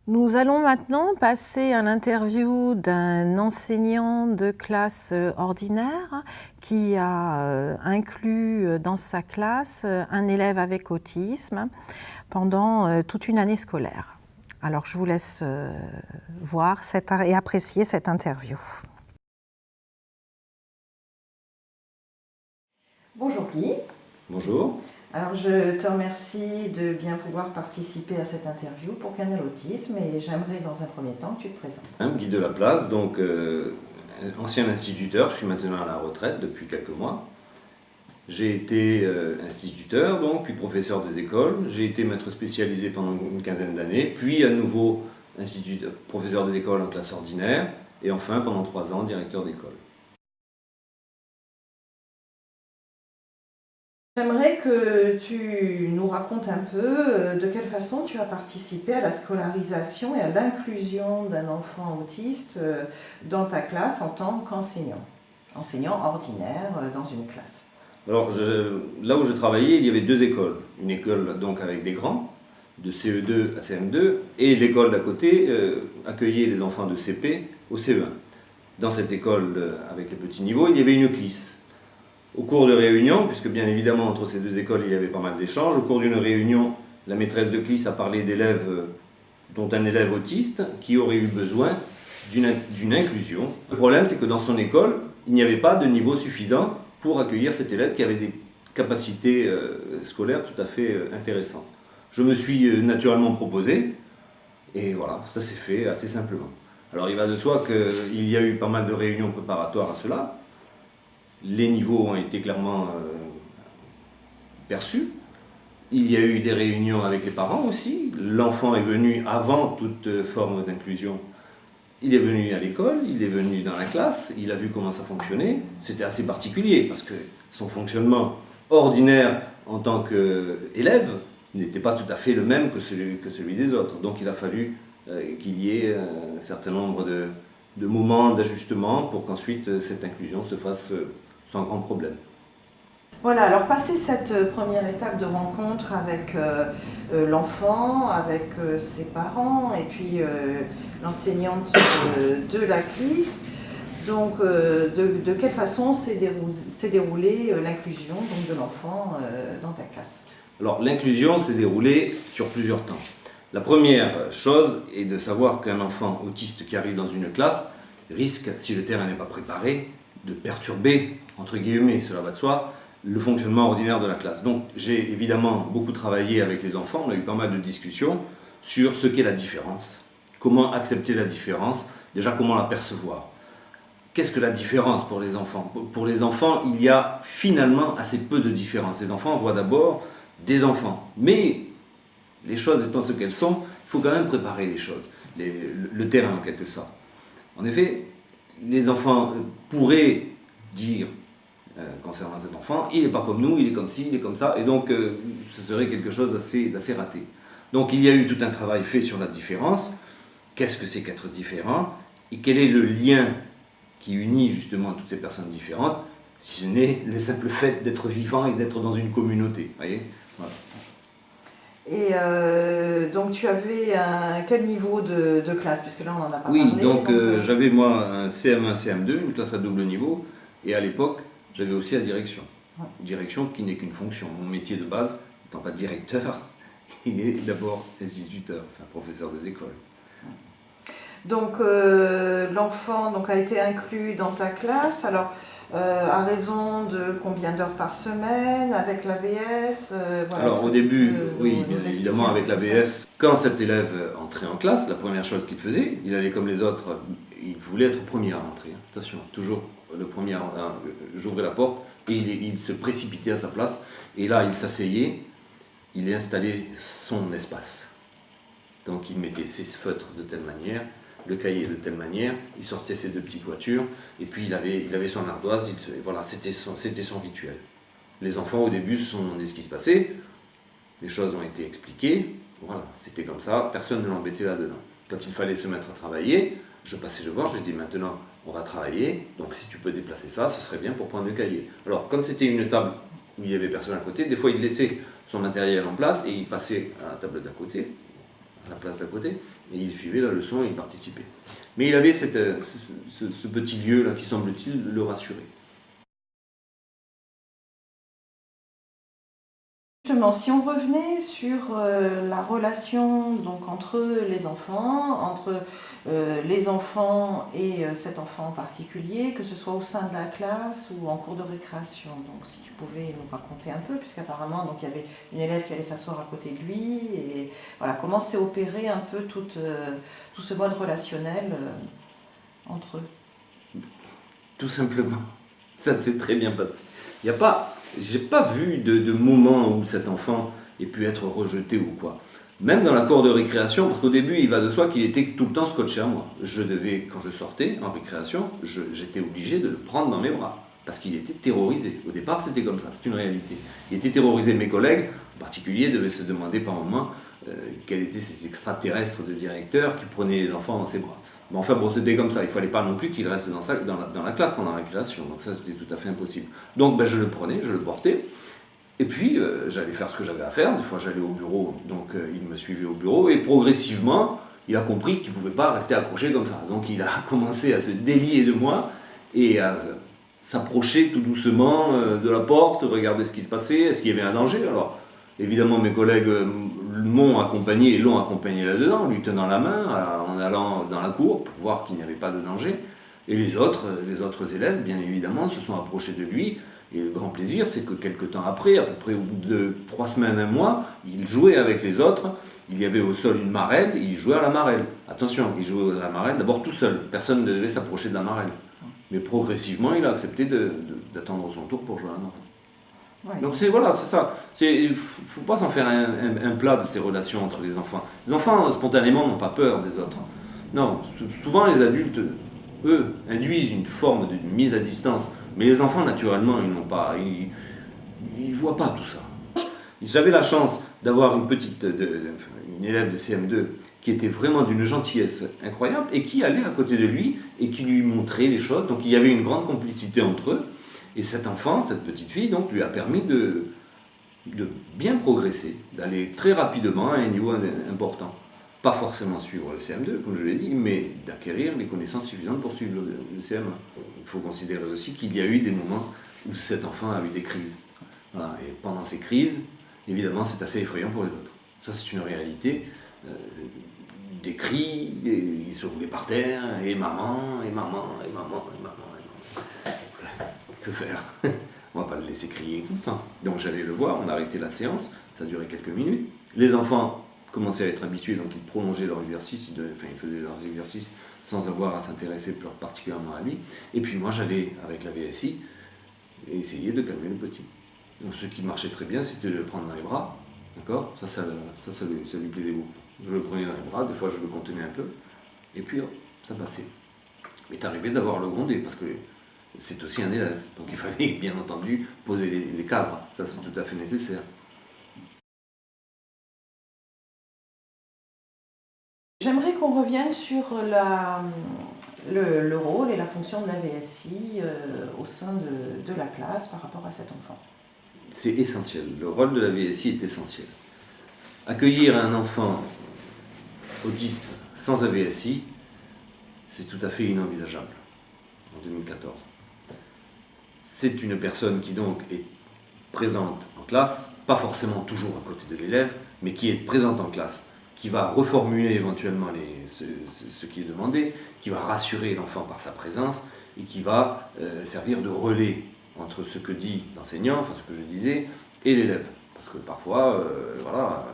Nous allons maintenant passer à l'interview d'un enseignant de classe ordinaire qui a inclus dans sa classe un élève avec autisme pendant toute une année scolaire. Alors je vous laisse voir et apprécier cette interview. Bonjour Guy. Bonjour. Alors je te remercie de bien vouloir participer à cette interview pour Canal Autisme et j'aimerais dans un premier temps que tu te présentes. Guy Delaplace, donc ancien instituteur, je suis maintenant à la retraite depuis quelques mois. J'ai été instituteur, donc, puis professeur des écoles. J'ai été maître spécialisé pendant une quinzaine d'années, puis à nouveau professeur des écoles en classe ordinaire, et enfin pendant 3 ans directeur d'école. J'aimerais que tu nous racontes un peu de quelle façon tu as participé à la scolarisation et à l'inclusion d'un enfant autiste dans ta classe en tant qu'enseignant, enseignant ordinaire dans une classe. Alors là où je travaillais, il y avait 2 écoles. Une école donc avec des grands, de CE2 à CM2, et l'école d'à côté accueillait les enfants de CP au CE1. Dans cette école avec les petits niveaux, il y avait une CLIS. Au cours de réunions, puisque bien évidemment entre ces 2 écoles il y avait pas mal d'échanges, au cours d'une réunion, la maîtresse de CLIS a parlé d'élèves, dont un élève autiste qui aurait eu besoin d'une inclusion. Le problème, c'est que dans son école, il n'y avait pas de niveau suffisant pour accueillir cet élève qui avait des capacités scolaires tout à fait intéressantes. Je me suis naturellement proposé, et voilà, ça s'est fait assez simplement. Alors il va de soi qu'il y a eu pas mal de réunions préparatoires à cela. Les niveaux ont été clairement perçus. Il y a eu des réunions avec les parents aussi. L'enfant est venu avant toute forme d'inclusion. Il est venu à l'école, il est venu dans la classe, il a vu comment ça fonctionnait. C'était assez particulier parce que son fonctionnement ordinaire en tant qu'élève n'était pas tout à fait le même que celui des autres. Donc il a fallu qu'il y ait un certain nombre de moments d'ajustement pour qu'ensuite cette inclusion se fasse sans grand problème. Voilà, alors passer cette première étape de rencontre avec l'enfant, avec ses parents et puis l'enseignante de la CLIS, donc de quelle façon s'est déroulée l'inclusion de l'enfant dans ta classe? Alors l'inclusion s'est déroulée sur plusieurs temps. La première chose est de savoir qu'un enfant autiste qui arrive dans une classe risque, si le terrain n'est pas préparé, de perturber, entre guillemets, cela va de soi, le fonctionnement ordinaire de la classe. Donc j'ai évidemment beaucoup travaillé avec les enfants, on a eu pas mal de discussions sur ce qu'est la différence, comment accepter la différence, déjà comment la percevoir. Qu'est-ce que la différence pour les enfants? Pour les enfants, il y a finalement assez peu de différence. Les enfants voient d'abord des enfants, mais les choses étant ce qu'elles sont, il faut quand même préparer les choses, le terrain en quelque sorte. En effet, les enfants pourraient dire concernant cet enfant, il n'est pas comme nous, il est comme ci, il est comme ça, et donc ce serait quelque chose d'assez raté. Donc il y a eu tout un travail fait sur la différence. Qu'est-ce que c'est qu'être différent? Et quel est le lien qui unit justement toutes ces personnes différentes, si ce n'est le simple fait d'être vivant et d'être dans une communauté. Voyez, voilà. Et donc tu avais quel niveau de classe? Puisque là on n'en a pas parlé. Oui, donc j'avais moi un CM1, CM2, une classe à double niveau, et à l'époque j'avais aussi la direction. Direction qui n'est qu'une fonction. Mon métier de base, n'étant pas directeur, il est d'abord instituteur, enfin professeur des écoles. Donc l'enfant a été inclus dans ta classe, alors à raison de combien d'heures par semaine, avec l'AVS voilà. Alors au début, oui, bien évidemment avec l'AVS. Quand cet élève entrait en classe, la première chose qu'il faisait, il allait comme les autres, il voulait être premier à rentrer. Attention, toujours le premier, j'ouvrais la porte et il se précipitait à sa place. Et là, il s'asseyait, il installait son espace. Donc il mettait ses feutres de telle manière, le cahier de telle manière, il sortait ses 2 petites voitures, et puis il avait son ardoise, voilà, c'était son rituel. Les enfants au début se sont demandé ce qui se passait, les choses ont été expliquées, voilà, c'était comme ça, personne ne l'embêtait là-dedans. Quand il fallait se mettre à travailler, je passais le voir, je dis maintenant on va travailler, donc si tu peux déplacer ça, ce serait bien pour prendre le cahier. Alors comme c'était une table où il n'y avait personne à côté, des fois il laissait son matériel en place et il passait à la table d'à côté, à la place d'à côté, et il suivait la leçon et il participait. Mais il avait ce petit lieu-là qui semble-t-il le rassurer. Justement, si on revenait sur la relation donc, entre les enfants et cet enfant en particulier, que ce soit au sein de la classe ou en cours de récréation. Donc si tu pouvais nous raconter un peu, puisqu'apparemment il y avait une élève qui allait s'asseoir à côté de lui, et voilà, comment s'est opéré un peu tout ce mode relationnel entre eux. Tout simplement, ça s'est très bien passé. Il n'y a pas... J'ai pas vu de moment où cet enfant ait pu être rejeté ou quoi. Même dans la cour de récréation, parce qu'au début, il va de soi qu'il était tout le temps scotché à moi. Quand je sortais en récréation, j'étais obligé de le prendre dans mes bras, parce qu'il était terrorisé. Au départ, c'était comme ça, c'est une réalité. Il était terrorisé. Mes collègues, en particulier, devaient se demander par moments quels étaient ces extraterrestres de directeurs qui prenaient les enfants dans ses bras. Bon, enfin, bon, c'était comme ça. Il ne fallait pas non plus qu'il reste dans la classe pendant la récréation. Donc ça, c'était tout à fait impossible. Donc ben, je le prenais, je le portais. Et puis, j'allais faire ce que j'avais à faire. Des fois, j'allais au bureau. Donc, il me suivait au bureau. Et progressivement, il a compris qu'il ne pouvait pas rester accroché comme ça. Donc, il a commencé à se délier de moi et à s'approcher tout doucement de la porte, regarder ce qui se passait, est-ce qu'il y avait un danger. Alors, évidemment, mes collègues m'ont accompagné et l'ont accompagné là-dedans, lui tenant la main, en allant dans la cour pour voir qu'il n'y avait pas de danger. Et les autres élèves, bien évidemment, se sont approchés de lui. Et le grand plaisir, c'est que quelques temps après, à peu près au bout de 3 semaines, 1 mois, il jouait avec les autres. Il y avait au sol une marelle, il jouait à la marelle. Attention, il jouait à la marelle d'abord tout seul. Personne ne devait s'approcher de la marelle. Mais progressivement, il a accepté d'attendre son tour pour jouer à la marelle. Ouais. Donc voilà, c'est ça. Il ne faut pas s'en faire un plat de ces relations entre les enfants. Les enfants, spontanément, n'ont pas peur des autres. Non, souvent les adultes, eux, induisent une forme de mise à distance. Mais les enfants, naturellement, ils n'ont pas, ils voient pas tout ça. J'avais la chance d'avoir une élève de CM2 qui était vraiment d'une gentillesse incroyable et qui allait à côté de lui et qui lui montrait les choses. Donc il y avait une grande complicité entre eux. Et cet enfant, cette petite fille, donc, lui a permis de bien progresser, d'aller très rapidement à un niveau important. Pas forcément suivre le CM2, comme je l'ai dit, mais d'acquérir les connaissances suffisantes pour suivre le CM1. Il faut considérer aussi qu'il y a eu des moments où cet enfant a eu des crises. Voilà. Et pendant ces crises, évidemment, c'est assez effrayant pour les autres. Ça, c'est une réalité. Des cris, il se roulait par terre, et maman, et maman, et maman, et maman. Que faire? On ne va pas le laisser crier tout le temps. Donc j'allais le voir, on a arrêté la séance, ça a duré quelques minutes. Les enfants commençaient à être habitués, donc ils prolongeaient leur exercice, ils faisaient leurs exercices sans avoir à s'intéresser particulièrement à lui. Et puis moi j'allais avec la VSI et essayer de calmer le petit. Donc ce qui marchait très bien, c'était de le prendre dans les bras, d'accord? Ça lui plaisait beaucoup. Je le prenais dans les bras, des fois je le contenais un peu, et puis hop, ça passait. Il est arrivé d'avoir le grondé, parce que c'est aussi un élève, donc il fallait bien entendu poser les cadres, ça c'est tout à fait nécessaire. J'aimerais qu'on revienne sur le rôle et la fonction de la VSI au sein de la classe par rapport à cet enfant. C'est essentiel, le rôle de la VSI est essentiel. Accueillir un enfant autiste sans un VSI, c'est tout à fait inenvisageable en 2014. C'est une personne qui donc est présente en classe, pas forcément toujours à côté de l'élève, mais qui est présente en classe, qui va reformuler éventuellement ce qui est demandé, qui va rassurer l'enfant par sa présence et qui va servir de relais entre ce que dit l'enseignant, enfin ce que je disais, et l'élève. Parce que parfois, voilà,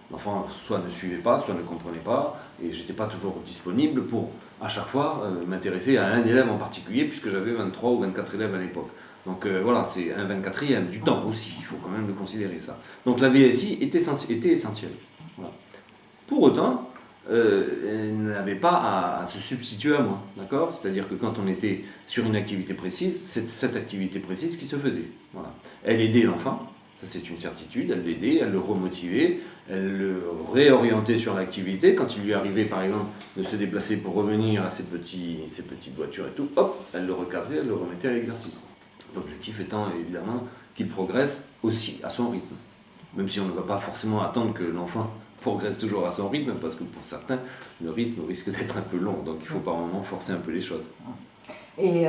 l'enfant soit ne suivait pas, soit ne comprenait pas, et j'étais pas toujours disponible pour, à chaque fois, m'intéresser à un élève en particulier, puisque j'avais 23 ou 24 élèves à l'époque. Donc voilà, c'est un 24e du temps aussi, il faut quand même le considérer ça. Donc la VSI était essentielle. Voilà. Pour autant, elle n'avait pas à se substituer à moi, d'accord? C'est-à-dire que quand on était sur une activité précise, c'est cette activité précise qui se faisait. Voilà. Elle aidait l'enfant, ça c'est une certitude, elle l'aidait, elle le remotivait, elle le réorientait sur l'activité. Quand il lui arrivait par exemple de se déplacer pour revenir à ces petites voitures et tout, hop, elle le recadrait, elle le remettait à l'exercice. L'objectif étant évidemment qu'il progresse aussi à son rythme. même si on ne va pas forcément attendre que l'enfant progresse toujours à son rythme, parce que pour certains, le rythme risque d'être un peu long, donc il faut par moment forcer un peu les choses. Et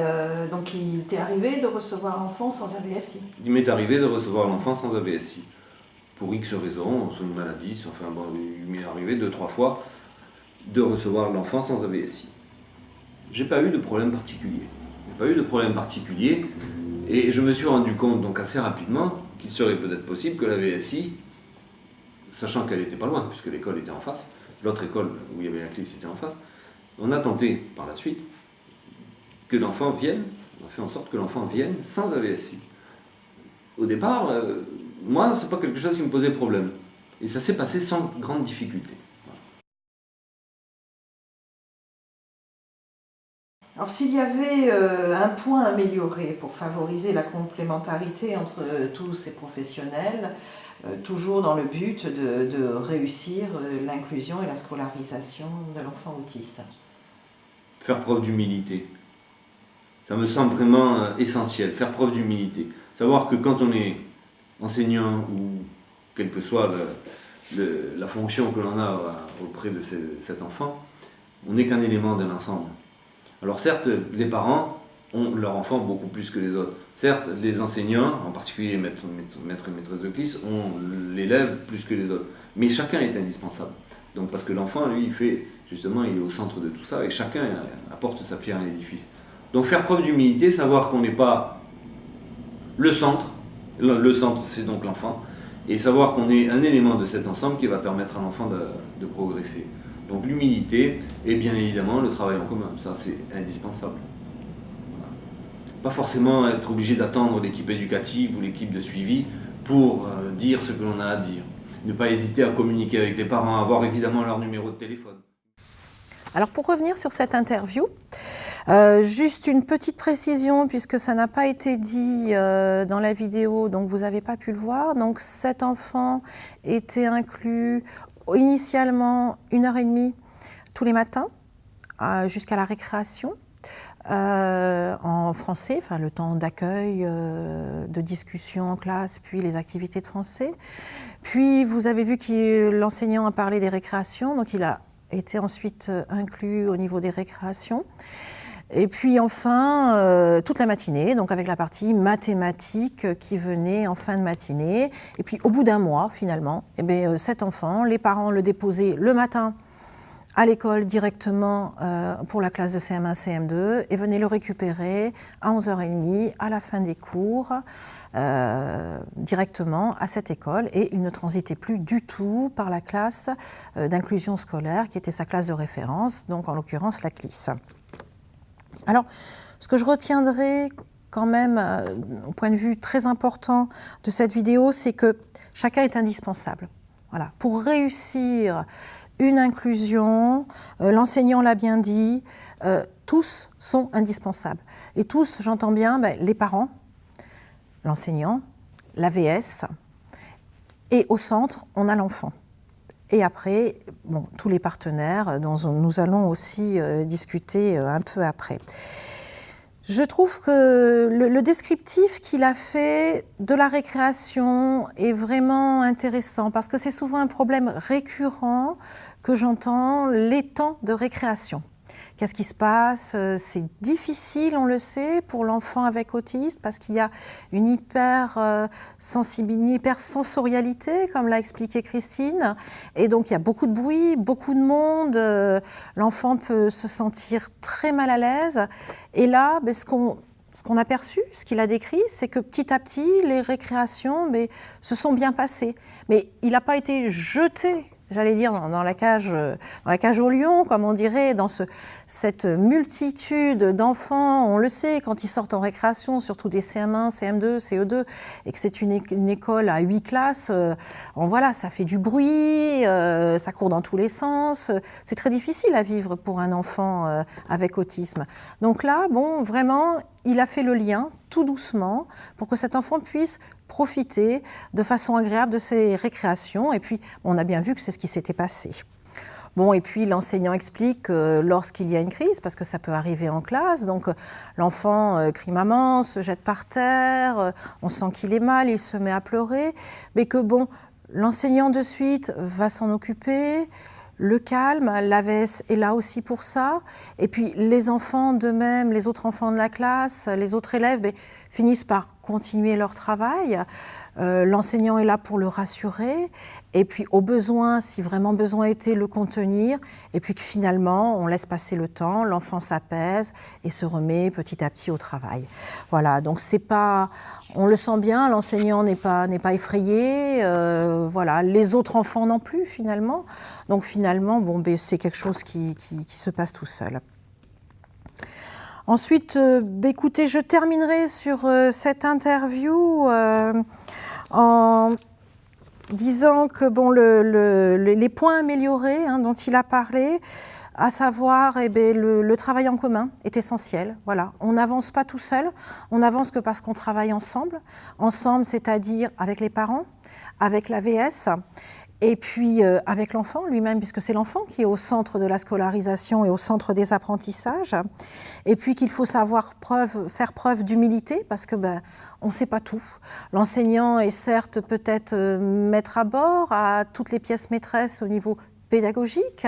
donc il t'est arrivé de recevoir l'enfant sans AVSI? Il m'est arrivé de recevoir l'enfant sans AVSI. Pour X raisons, son maladie, enfin bon, il m'est arrivé 2-3 fois de recevoir l'enfant sans AVSI. J'ai pas eu de problème particulier. J'ai pas eu de problème particulier, et je me suis rendu compte donc assez rapidement qu'il serait peut-être possible que la VSI, sachant qu'elle n'était pas loin, puisque l'école était en face, l'autre école où il y avait la clinique était en face, on a tenté par la suite que l'enfant vienne, on a fait en sorte que l'enfant vienne sans AVSI. Au départ, moi, c'est pas quelque chose qui me posait problème. Et ça s'est passé sans grande difficulté. Alors s'il y avait un point amélioré pour favoriser la complémentarité entre tous ces professionnels, toujours dans le but de réussir l'inclusion et la scolarisation de l'enfant autiste? Faire preuve d'humilité. Ça me semble vraiment essentiel, faire preuve d'humilité. Savoir que quand on est enseignant ou quelle que soit la fonction que l'on a auprès de cet enfant, on n'est qu'un élément d'un ensemble. Alors certes, les parents ont leur enfant beaucoup plus que les autres. Certes, les enseignants, en particulier maîtres et maîtresses de classe, ont l'élève plus que les autres. Mais chacun est indispensable. Donc parce que l'enfant, lui, il est au centre de tout ça et chacun apporte sa pierre à l'édifice. Donc faire preuve d'humilité, savoir qu'on n'est pas le centre c'est donc l'enfant, et savoir qu'on est un élément de cet ensemble qui va permettre à l'enfant de progresser. Donc l'humilité et bien évidemment le travail en commun, ça c'est indispensable. Voilà. Pas forcément être obligé d'attendre l'équipe éducative ou l'équipe de suivi pour dire ce que l'on a à dire. Ne pas hésiter à communiquer avec les parents, avoir évidemment leur numéro de téléphone. Alors pour revenir sur cette interview, juste une petite précision puisque ça n'a pas été dit dans la vidéo, donc vous n'avez pas pu le voir. Donc cet enfant était inclus initialement 1h30 tous les matins jusqu'à la récréation en français, enfin le temps d'accueil, de discussion en classe, puis les activités de français. Puis vous avez vu que l'enseignant a parlé des récréations, donc il a été ensuite inclus au niveau des récréations. Et puis enfin, toute la matinée, donc avec la partie mathématiques qui venait en fin de matinée. Et puis au bout d'un mois, finalement, cet enfant, les parents le déposaient le matin à l'école directement pour la classe de CM1, CM2 et venaient le récupérer à 11h30 à la fin des cours directement à cette école, et il ne transitait plus du tout par la classe d'inclusion scolaire qui était sa classe de référence, donc en l'occurrence la CLIS. Alors, ce que je retiendrai quand même au point de vue très important de cette vidéo, c'est que chacun est indispensable. Voilà. Pour réussir une inclusion, l'enseignant l'a bien dit, tous sont indispensables. Et tous, j'entends bien, les parents, l'enseignant, l'AVS, et au centre, on a l'enfant. Et après, tous les partenaires dont nous allons aussi discuter un peu après. Je trouve que le descriptif qu'il a fait de la récréation est vraiment intéressant parce que c'est souvent un problème récurrent que j'entends, les temps de récréation. Qu'est-ce qui se passe? C'est difficile, on le sait, pour l'enfant avec autisme parce qu'il y a une hypersensorialité, comme l'a expliqué Christine. Et donc, il y a beaucoup de bruit, beaucoup de monde. L'enfant peut se sentir très mal à l'aise. Et là, ce qu'on a perçu, ce qu'il a décrit, c'est que petit à petit, les récréations se sont bien passées. Mais il n'a pas été jeté, j'allais dire, dans la cage au lion, comme on dirait, dans cette multitude d'enfants. On le sait, quand ils sortent en récréation, surtout des CM1, CM2, CE2, et que c'est une école à 8 classes, voilà, ça fait du bruit, ça court dans tous les sens. C'est très difficile à vivre pour un enfant avec autisme. Donc là, vraiment, il a fait le lien, tout doucement, pour que cet enfant puisse profiter de façon agréable de ces récréations. Et puis, on a bien vu que c'est ce qui s'était passé. Et puis l'enseignant explique lorsqu'il y a une crise, parce que ça peut arriver en classe, donc l'enfant crie maman, se jette par terre, on sent qu'il est mal, il se met à pleurer, mais que L'enseignant de suite va s'en occuper. Le calme, l'AVS est là aussi pour ça. Et puis les enfants d'eux-mêmes, les autres enfants de la classe, les autres élèves finissent par continuer leur travail. L'enseignant est là pour le rassurer. Et puis au besoin, si vraiment besoin était, le contenir. Et puis que finalement, on laisse passer le temps, l'enfant s'apaise et se remet petit à petit au travail. Voilà, donc c'est pas... On le sent bien, l'enseignant n'est pas effrayé, voilà, les autres enfants non plus finalement. Donc finalement, bon, c'est quelque chose qui se passe tout seul. Ensuite, écoutez, je terminerai sur cette interview en disant que bon, les points améliorés dont il a parlé, à savoir le travail en commun est essentiel. Voilà. On n'avance pas tout seul, on n'avance que parce qu'on travaille ensemble. Ensemble, c'est-à-dire avec les parents, avec l'AVS, et puis avec l'enfant lui-même, puisque c'est l'enfant qui est au centre de la scolarisation et au centre des apprentissages. Et puis qu'il faut savoir faire preuve d'humilité, parce que on ne sait pas tout. L'enseignant est certes peut-être maître à bord, à toutes les pièces maîtresses au niveau pédagogique,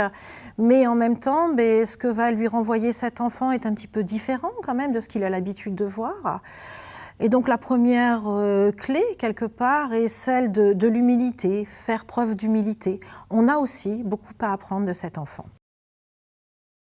mais en même temps, ce que va lui renvoyer cet enfant est un petit peu différent quand même de ce qu'il a l'habitude de voir. Et donc la première clé, quelque part, est celle de l'humilité, faire preuve d'humilité. On a aussi beaucoup à apprendre de cet enfant.